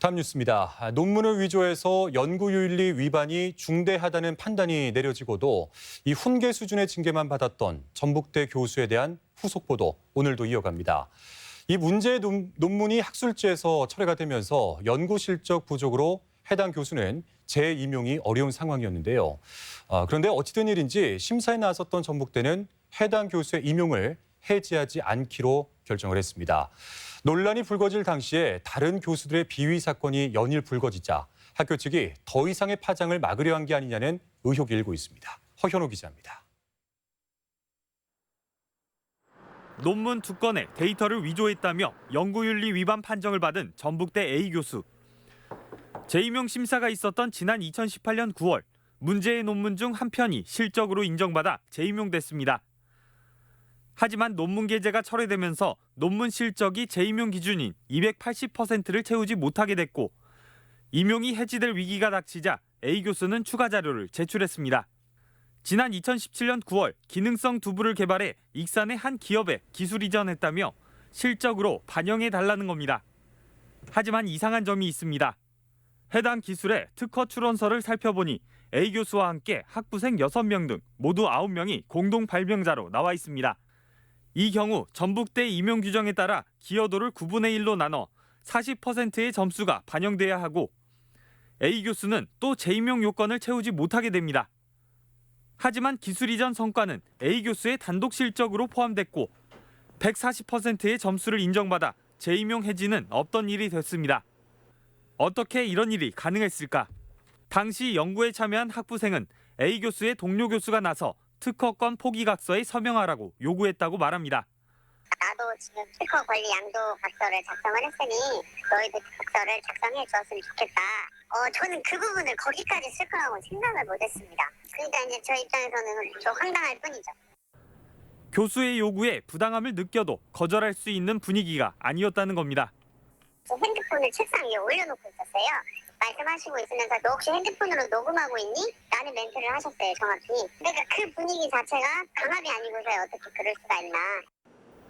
다음 뉴스입니다. 논문을 위조해서 연구윤리 위반이 중대하다는 판단이 내려지고도 이 훈계 수준의 징계만 받았던 전북대 교수에 대한 후속 보도 오늘도 이어갑니다. 이 문제의 논문이 학술지에서 철회가 되면서 연구 실적 부족으로 해당 교수는 재임용이 어려운 상황이었는데요. 그런데 어찌된 일인지 심사에 나섰던 전북대는 해당 교수의 임용을 해지하지 않기로 결정을 했습니다. 논란이 불거질 당시에 다른 교수들의 비위 사건이 연일 불거지자 학교 측이 더 이상의 파장을 막으려 한 게 아니냐는 의혹이 일고 있습니다. 허현호 기자입니다. 논문 2건의 데이터를 위조했다며 연구윤리 위반 판정을 받은 전북대 A 교수. 재임용 심사가 있었던 지난 2018년 9월 문제의 논문 중 한 편이 실적으로 인정받아 재임용됐습니다. 하지만 논문 게재가 철회되면서 논문 실적이 재임용 기준인 280%를 채우지 못하게 됐고 임용이 해지될 위기가 닥치자 A 교수는 추가 자료를 제출했습니다. 지난 2017년 9월 기능성 두부를 개발해 익산의 한 기업에 기술 이전했다며 실적으로 반영해달라는 겁니다. 하지만 이상한 점이 있습니다. 해당 기술의 특허 출원서를 살펴보니 A 교수와 함께 학부생 6명 등 모두 9명이 공동 발명자로 나와 있습니다. 이 경우 전북대 임용 규정에 따라 기여도를 9분의 1로 나눠 40%의 점수가 반영돼야 하고 A 교수는 또 재임용 요건을 채우지 못하게 됩니다. 하지만 기술 이전 성과는 A 교수의 단독 실적으로 포함됐고 140%의 점수를 인정받아 재임용 해지는 없던 일이 됐습니다. 어떻게 이런 일이 가능했을까? 당시 연구에 참여한 학부생은 A 교수의 동료 교수가 나서 특허권 포기각서에 서명하라고 요구했다고 말합니다. 나도 지금 특허 권리 양도 각서를 작성을 했으니 너희도 각서를 작성해 주었으면 좋겠다. 저는 그 부분을 거기까지 쓸 거라고 생각을 못했습니다. 그러니까 이제 저 입장에서는 좀 황당할 뿐이죠. 교수의 요구에 부당함을 느껴도 거절할 수 있는 분위기가 아니었다는 겁니다. 핸드폰을 책상 위에 올려놓고 있었어요. 말씀하시고 있으면서 너 혹시 핸드폰으로 녹음하고 있니? 라는 멘트를 하셨어요, 정확히. 그러니까 그 분위기 자체가 강압이 아니고서 어떻게 그럴 수가 있나.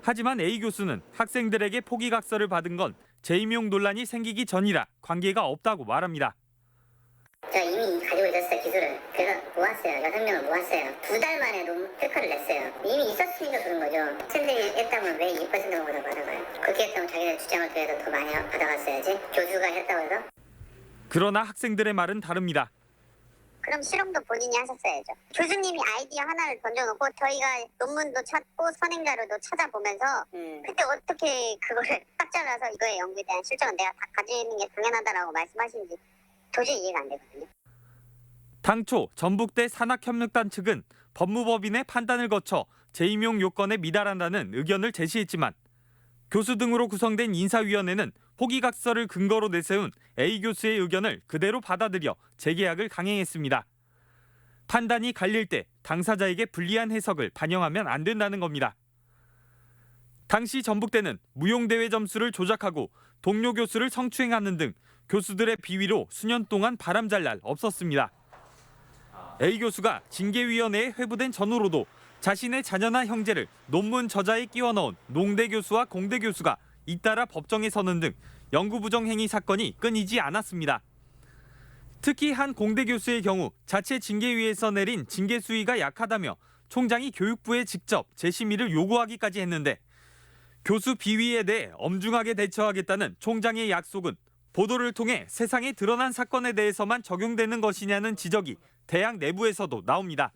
하지만 A 교수는 학생들에게 포기각서를 받은 건 재임용 논란이 생기기 전이라 관계가 없다고 말합니다. 저 이미 가지고 있었어요, 기술을. 그래서 모았어요. 6명을 모았어요. 2달 만에 특허를 냈어요. 이미 있었으니까 그런 거죠. 학생들이 했다면 왜 2%만 받아가요? 그렇게 했다면 자기네 주장을 통해서 더 많이 받아갔어야지. 교수가 했다고 해서. 그러나 학생들의 말은 다릅니다. 그럼 실험도 본인이 하셨어야죠. 교수님이 아이디어 하나를 던져놓고 저희가 논문도 찾고 선행자료도 찾아보면서 그때 어떻게 그거를 딱 잘라서 이거의 연구에 대한 실적은 내가 다 가지는 게 당연하다라고 말씀하시는지 도저히 이해가 안 되거든요. 당초 전북대 산학협력단 측은 법무법인의 판단을 거쳐 재임용 요건에 미달한다는 의견을 제시했지만 교수 등으로 구성된 인사위원회는 포기각서를 근거로 내세운 A 교수의 의견을 그대로 받아들여 재계약을 강행했습니다. 판단이 갈릴 때 당사자에게 불리한 해석을 반영하면 안 된다는 겁니다. 당시 전북대는 무용대회 점수를 조작하고 동료 교수를 성추행하는 등 교수들의 비위로 수년 동안 바람잘 날 없었습니다. A 교수가 징계위원회에 회부된 전후로도 자신의 자녀나 형제를 논문 저자에 끼워 넣은 농대 교수와 공대 교수가 잇따라 법정에 서는 등 연구부정 행위 사건이 끊이지 않았습니다. 특히 한 공대 교수의 경우 자체 징계위에서 내린 징계 수위가 약하다며 총장이 교육부에 직접 재심의를 요구하기까지 했는데 교수 비위에 대해 엄중하게 대처하겠다는 총장의 약속은 보도를 통해 세상에 드러난 사건에 대해서만 적용되는 것이냐는 지적이 대학 내부에서도 나옵니다.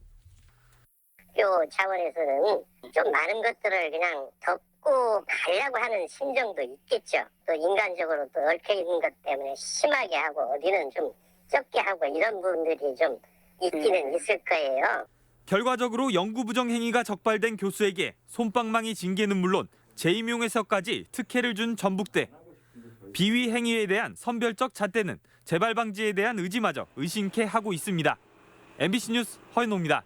학교 차원에서는 좀 많은 것들을 그냥 덮고 가려고 하는 심정도 있겠죠. 또 인간적으로 또 얽혀있는 것 때문에 심하게 하고 어디는 좀 적게 하고 이런 부분들이 좀 있기는 있을 거예요. 결과적으로 연구부정 행위가 적발된 교수에게 솜방망이 징계는 물론 재임용에서까지 특혜를 준 전북대. 비위 행위에 대한 선별적 잣대는 재발 방지에 대한 의지마저 의심케 하고 있습니다. MBC 뉴스 허인호입니다.